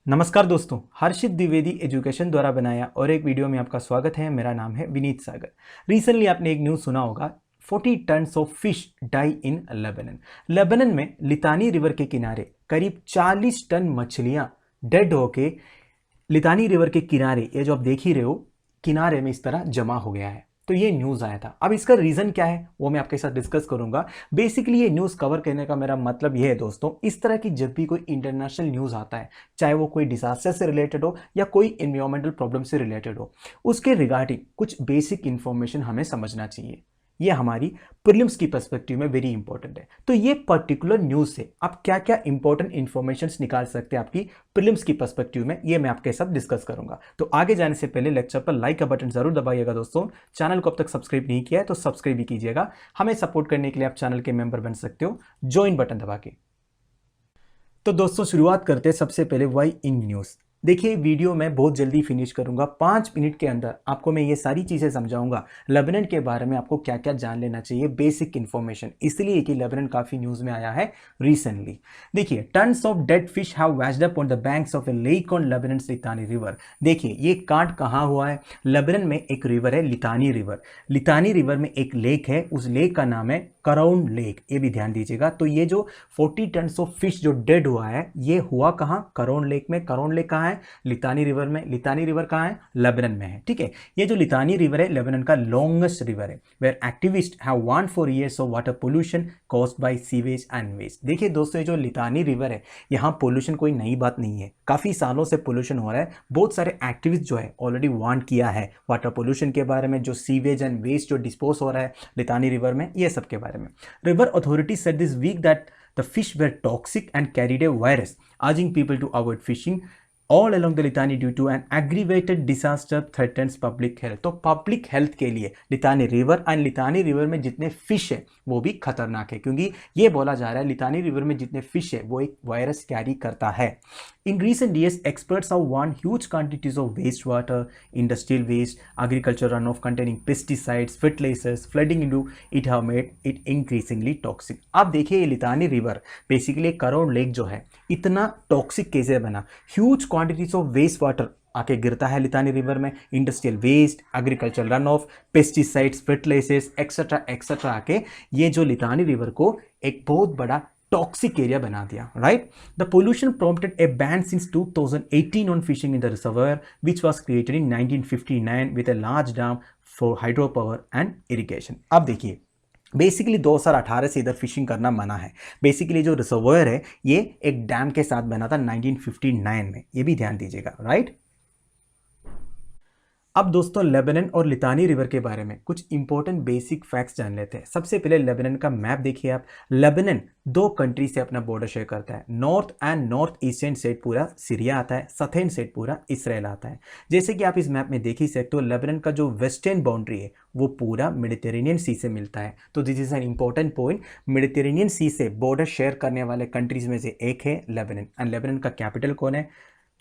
नमस्कार दोस्तों, हर्षित द्विवेदी एजुकेशन द्वारा बनाया और एक वीडियो में आपका स्वागत है। मेरा नाम है विनीत सागर। रिसेंटली आपने एक न्यूज़ सुना होगा, 40 tons of fish die in Lebanon. Lebanon में लितानी रिवर के किनारे करीब 40 टन मछलियां डेड होके लितानी रिवर के किनारे, ये जो आप देख ही रहे हो, किनारे में इस तरह जमा हो गया है। तो ये न्यूज़ आया था। अब इसका रीज़न क्या है वो मैं आपके साथ डिस्कस करूंगा। बेसिकली ये न्यूज़ कवर करने का मेरा मतलब ये है दोस्तों, इस तरह की जब भी कोई इंटरनेशनल न्यूज़ आता है, चाहे वो कोई डिजास्टर से रिलेटेड हो या कोई एनवायरमेंटल प्रॉब्लम से रिलेटेड हो, उसके रिगार्डिंग कुछ बेसिक इंफॉर्मेशन हमें समझना चाहिए। ये हमारी प्रीलिम्स की पर्सपेक्टिव में वेरी इंपॉर्टेंट है। तो ये पर्टिकुलर न्यूज़ से आप क्या क्या इंपॉर्टेंट इंफॉर्मेशन निकाल सकते हैं आपकी प्रीलिम्स की पर्सपेक्टिव में, ये मैं आपके साथ डिस्कस करूंगा। तो आगे जाने से पहले लेक्चर पर लाइक का बटन जरूर दबाइएगा दोस्तों। चैनल को अब तक सब्सक्राइब नहीं किया है तो सब्सक्राइब भी कीजिएगा। हमें सपोर्ट करने के लिए आप चैनल के मेंबर बन सकते हो ज्वाइन बटन दबा के। तो दोस्तों शुरुआत करते हैं सबसे पहले वाई इन न्यूज़। देखिए, वीडियो मैं बहुत जल्दी फिनिश करूंगा, 5 मिनट के अंदर आपको मैं ये सारी चीज़ें समझाऊंगा। लेबनान के बारे में आपको क्या क्या जान लेना चाहिए, बेसिक इन्फॉर्मेशन, इसलिए कि लेबनान काफ़ी न्यूज़ में आया है रिसेंटली। देखिए, tons of dead fish have washed up on the banks of a lake on Lebanon's Litani river. देखिए, ये कांड कहाँ हुआ है? लेबनान में एक रिवर है लितानी रिवर। लितानी रिवर में एक लेक है, उस लेक का नाम है करोन लेक। ये भी ध्यान दीजिएगा। तो ये जो 40 टन्स ऑफ फिश जो डेड हुआ है, ये हुआ कहाँ? करोन लेक में। करोन लेक कहाँ है? लितानी रिवर में। लितानी रिवर कहाँ है? लेबनान में है। ठीक है, ये जो लितानी रिवर है लेबनान का लॉन्गेस्ट रिवर है, where activists have warned for years of water pollution caused by sewage and waste. देखिए दोस्तों, ये जो लितानी रिवर है, यहाँ पोल्यूशन कोई नई बात नहीं है, काफी सालों से पोल्यूशन हो रहा है। बहुत सारे एक्टिविस्ट जो है ऑलरेडी वार्न किया है वाटर पोल्यूशन के बारे में, जो सीवेज एंड वेस्ट जो डिस्पोज हो रहा है लितानी रिवर में, ये सब के बारे में। River authority said this week that the fish were toxic and carried a virus, urging people to avoid fishing all along the Litani due to an aggravated disaster threatens public health। तो public health के लिए Litani river and Litani river में जितने fish है वो भी खतरनाक है, क्योंकि ये बोला जा रहा है लितानी रिवर में जितने फिश है वो एक वायरस कैरी करता है। In recent years, experts have warned huge quantities of wastewater, industrial waste, agricultural runoff containing pesticides, fertilizers, flooding into it have made it increasingly toxic। अब देखिए, ये Litani river basically Qaraoun lake जो है, इतना toxic कैसे बना? Huge quantities of waste water आके गिरता है लितानी रिवर में, industrial waste, agriculture run off, pesticides, fertilisers etcetera etcetera आके ये जो लितानी रिवर को एक बहुत बड़ा टॉक्सिक एरिया बना दिया। Right, the pollution prompted A ban since 2018 on fishing in the reservoir which was created in 1959 with a large dam for hydro power and irrigation. अब देखिए, बेसिकली 2018 से इधर फिशिंग करना मना है। बेसिकली जो रिजर्वायर है ये एक डैम के साथ बना था 1959 में, ये भी ध्यान दीजिएगा। राइट, अब दोस्तों लेबनान और लितानी रिवर के बारे में कुछ इंपॉर्टेंट बेसिक फैक्ट्स जान लेते हैं। सबसे पहले लेबनान का मैप देखिए आप। लेबनान 2 कंट्री से अपना बॉर्डर शेयर करता है। North and north eastern side पूरा सीरिया आता है, साउथर्न साइड पूरा इसराइल आता है। जैसे कि आप इस मैप में देख ही सकते हो, लेबनान का जो वेस्टर्न बाउंड्री है वो पूरा मेडिटेरेनियन सी से मिलता है। तो this is an important point. Mediterranean sea से बॉर्डर शेयर करने वाले कंट्रीज में से एक है लेबनान, एंड लेबनान का कैपिटल कौन है?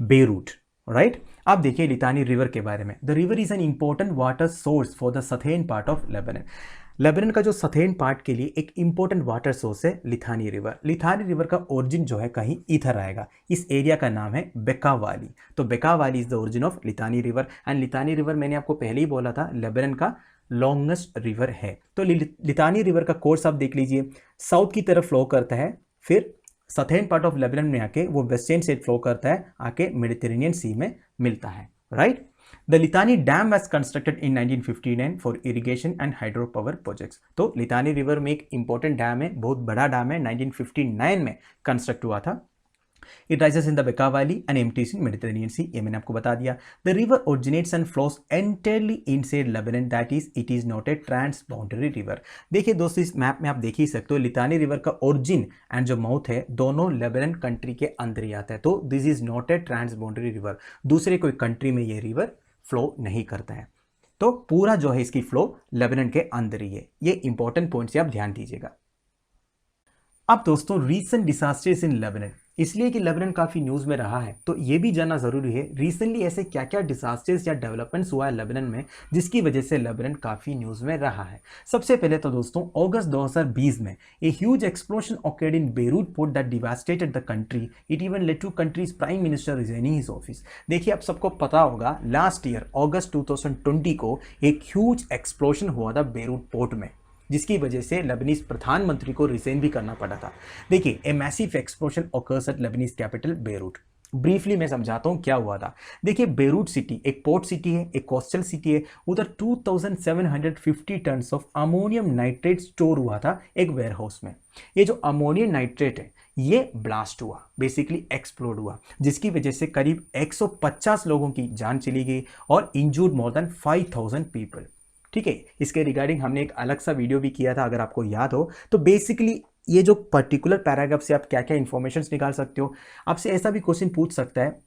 बेरूट। राइट, आप देखिए लितानी रिवर के बारे में। The river is an important water source for the southern part of Lebanon. Lebanon का जो सथेन पार्ट के लिए एक इंपॉर्टेंट वाटर सोर्स है लिथानी रिवर। लिथानी रिवर का ओरिजिन जो है कहीं इधर आएगा, इस एरिया का नाम है बेका वैली। तो Bekaa valley is the origin of Litani river, and Litani river मैंने आपको पहले ही बोला था लेबनान का लॉन्गेस्ट रिवर है। तो लिथानी रिवर का कोर्स आप देख लीजिए, साउथ की तरफ फ्लो करता है, फिर सथेन पार्ट ऑफ लेबनान में आके वो वेस्टर्न साइड फ्लो करता है, आके मेडिटेरेनियन सी में मिलता है। Right, the Litani dam was constructed in 1959 for irrigation and hydro power projects. तो लितानी रिवर में एक इंपॉर्टेंट डैम है, बहुत बड़ा डैम है, 1959 में कंस्ट्रक्ट हुआ था। It rises in the Bekaa Valley and empties in Mediterranean Sea, ये मैंने आपको बता दिया। The river originates and flows entirely inside Lebanon, that is, it is not a transboundary river। देखिए दोस्तों, इस मैप में आप देख ही सकते हो लितानी रिवर का ओरिजिन एंड जो माउथ है दोनों लेबनान कंट्री के अंदर ही आता है। तो this is not a transboundary river, दूसरे कोई कंट्री में ये रिवर फ्लो नहीं करता है। तो पूरा जो है इसकी फ्लो लेबनान के अंदर ही है। ये इंपॉर्टेंट पॉइंट्स आप ध्यान दीजिएगा। अब दोस्तों रीसेंट डिसास्टर्स इन लेबनान, इसलिए कि लेबनान काफ़ी न्यूज़ में रहा है तो ये भी जानना ज़रूरी है रिसेंटली ऐसे क्या क्या डिसास्टर्स या डेवलपमेंट्स हुआ है लेबनान में जिसकी वजह से लेबनान काफ़ी न्यूज़ में रहा है। सबसे पहले तो दोस्तों अगस्त 2020 में a huge explosion occurred in Beirut port that devastated the country, it even led to country's prime minister resigning his office. देखिए, आप सबको पता होगा लास्ट ईयर अगस्त 2020 को एक ह्यूज एक्सप्लोजन हुआ था बेरूट पोर्ट में, जिसकी वजह से लेबनीज प्रधानमंत्री को रिजाइन भी करना पड़ा था। देखिए, a massive explosion occurs at Lebanese capital Beirut. Briefly मैं समझाता हूँ क्या हुआ था। देखिए, बेरूट सिटी एक पोर्ट सिटी है, एक कोस्टल सिटी है। उधर 2750 ton of ammonium nitrate store हुआ था एक वेयर हाउस में। ये जो अमोनियम नाइट्रेट है ये ब्लास्ट हुआ, बेसिकली एक्सप्लोड हुआ, जिसकी वजह से करीब 150 लोगों की जान चली गई और इंजूर्ड मोर देन 5000 पीपल। ठीक है, इसके रिगार्डिंग हमने एक अलग सा वीडियो भी किया था, अगर आपको याद हो तो। बेसिकली ये जो पर्टिकुलर पैराग्राफ से आप क्या क्या इंफॉर्मेशन निकाल सकते हो, आपसे ऐसा भी क्वेश्चन पूछ सकता है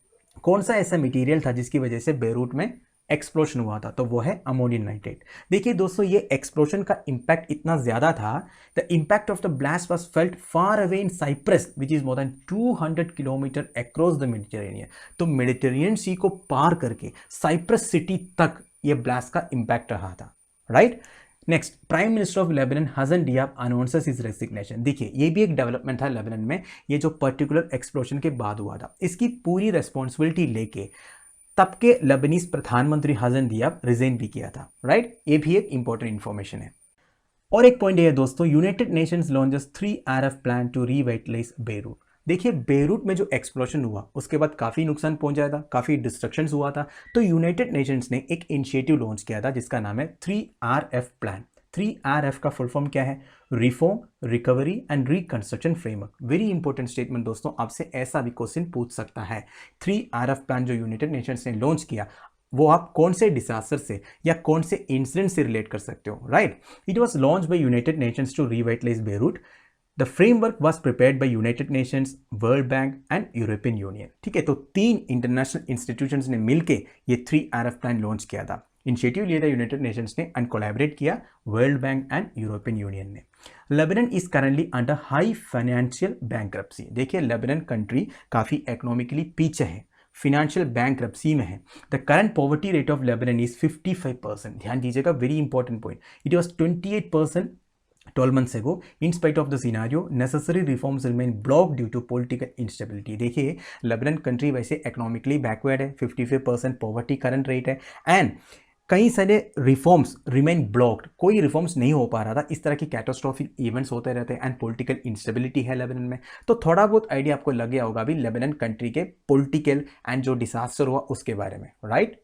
कौन सा ऐसा मटेरियल था जिसकी वजह से बेरूट में एक्सप्लोजन हुआ था, तो वो है अमोनियम नाइट्रेट। देखिए दोस्तों, ये एक्सप्लोजन का इंपैक्ट इतना ज्यादा था, the impact of the blast was felt far away in Cyprus which is more than 200 kilometre across the Mediterranean. तो मेडिटेरेनियन सी को पार करके साइप्रस सिटी तक ये ब्लास्ट का इंपैक्ट रहा था, right. Next, prime minister of Lebanon Hassan Diab announces his resignation. देखिए, ये भी एक डेवलपमेंट था लेबनान में, ये जो पर्टिकुलर एक्सप्लोजन के बाद हुआ था, इसकी पूरी रेस्पॉन्सिबिलिटी लेके तब के लेबनीज प्रधानमंत्री हसन दियाब रिजाइन भी किया था, राइट। ये भी एक इंपॉर्टेंट इंफॉर्मेशन है। और एक पॉइंट ये है दोस्तों, United Nations launches 3 RF plan to revitalise Beirut. देखिए, बेरूट में जो एक्सप्लोजन हुआ उसके बाद काफ़ी नुकसान पहुंचा था, काफ़ी डिस्ट्रक्शंस हुआ था, तो यूनाइटेड नेशंस ने एक इनिशिएटिव लॉन्च किया था जिसका नाम है 3RF प्लान। 3RF का फुल फॉर्म क्या है? Reform, recovery and reconstruction framework. Very important statement दोस्तों, आपसे ऐसा भी क्वेश्चन पूछ सकता है। 3RF प्लान जो यूनाइटेड नेशंस ने लॉन्च किया वो आप कौन से डिजास्टर से या कौन से इंसिडेंट से रिलेट कर सकते हो, right. It was launch by United Nations to revitalise Beirut. The framework was prepared by United Nations, World Bank and European Union. ठीक है, तो 3 इंटरनेशनल इंस्टीट्यूशंस ने मिलकर ये 3RF प्लान लॉन्च किया था। इनिशिएटिव लिया था यूनाइटेड नेशंस ने एंड कोलैबोरेट किया World Bank and European Union ने। Lebanon is currently under high financial bankruptcy. देखिए, लेबनान कंट्री काफ़ी इकोनॉमिकली पीछे है, फिनेंशियल बैंक्रप्सी में है। The current poverty rate of Lebanon is 55%। ध्यान दीजिएगा, very important point. It was 28% 12 months ago. In spite of the scenario, necessary reforms remain blocked due to political instability. देखिए, Lebanon country वैसे economically backward है, 55% poverty current rate है and कई सारे reforms remain blocked, कोई reforms नहीं हो पा रहा था। इस तरह की कैटास्ट्रॉफिक इवेंट्स होते रहते हैं एंड पॉलिटिकल इंस्टेबिलिटी है लेबनान में। तो थोड़ा बहुत आइडिया आपको लग गया होगा अभी लेबनान कंट्री के पॉलिटिकल एंड जो डिसास्टर हुआ उसके बारे में, राइट।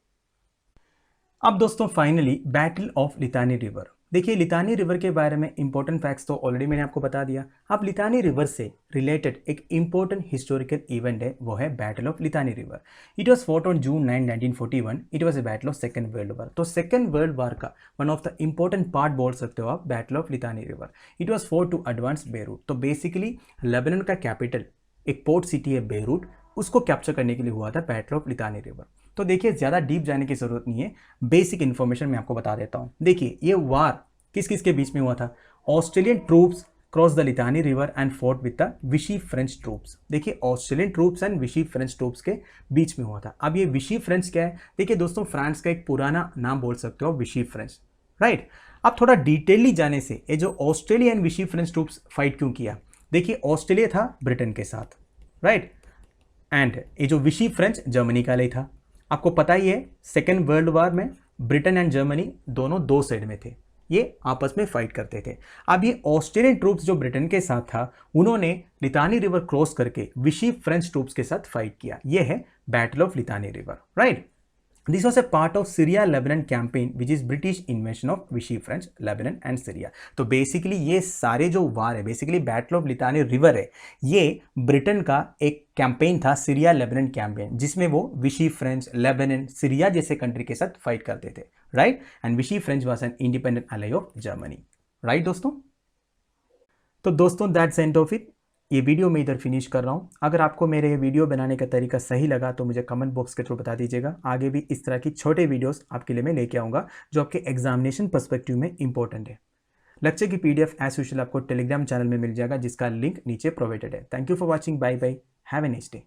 अब दोस्तों finally battle of Litani river. देखिए, लितानी रिवर के बारे में इंपॉर्टेंट फैक्ट्स तो ऑलरेडी मैंने आपको बता दिया। अब लितानी रिवर से रिलेटेड एक इंपॉर्टेंट हिस्टोरिकल इवेंट है, वो है battle of Litani river. It was fought on June 9, 1941। It was a battle of Second World War. तो सेकंड वर्ल्ड वॉर का one of the important part बोल सकते हो आप battle of Litani river. It was fought to advance Beirut. तो basically Lebanon का capital एक port city है बेरूट, उसको कैप्चर करने के लिए हुआ था बैटल ऑफ लितानी रिवर। तो देखिए, ज़्यादा डीप जाने की जरूरत नहीं है, बेसिक इन्फॉर्मेशन मैं आपको बता देता हूँ। देखिए, ये वार किस किस के बीच में हुआ था? Australian troops cross the Litani river and fort with the विशी फ्रेंच ट्रूप्स। देखिए, Australian troops and Vichy French troops के बीच में हुआ था। अब ये विशी फ्रेंच क्या है? देखिए दोस्तों, फ्रांस का एक पुराना नाम बोल सकते हो विशी फ्रेंच, राइट। अब थोड़ा डिटेलली जाने से ये जो Australia and Vichy French troops fight क्यों किया? देखिए, ऑस्ट्रेलिया था ब्रिटेन के साथ, राइट, एंड ये जो विशी फ्रेंच जर्मनी का लिए था। आपको पता ही है, सेकेंड वर्ल्ड वॉर में ब्रिटेन एंड जर्मनी दोनों दो साइड में थे, ये आपस में फाइट करते थे। अब ये ऑस्ट्रेलियन ट्रूप्स जो ब्रिटेन के साथ था, उन्होंने लितानी रिवर क्रॉस करके विशी फ्रेंच ट्रूप्स के साथ फाइट किया। ये है battle of Litani river, right. This was a part of Syria Lebanon campaign which is British इन्वेशन of विशी फ्रेंच लेबनान एंड सीरिया। तो बेसिकली ये सारे जो वार है, basically battle of Litani river है, ये ब्रिटेन का एक कैंपेन था, सीरिया लेबनान कैंपेन, जिसमें वो विशी फ्रेंच, लेबनान, सीरिया जैसे कंट्री के साथ फाइट करते थे, right. And Vichy French was an independent ally of Germany, right दोस्तों। तो दोस्तों दैट्स एंड ऑफ इट। ये वीडियो मैं इधर फिनिश कर रहा हूँ। अगर आपको मेरे ये वीडियो बनाने का तरीका सही लगा तो मुझे कमेंट बॉक्स के थ्रू बता दीजिएगा। आगे भी इस तरह की छोटे वीडियोस आपके लिए मैं लेके आऊँगा जो आपके एग्जामिनेशन पर्सपेक्टिव में इंपॉर्टेंट है। लेक्चर की PDF एज यूजुअल आपको टेलीग्राम चैनल में मिल जाएगा, जिसका लिंक नीचे प्रोवाइडेड है। Thank you for watching, bye bye, have a nice day.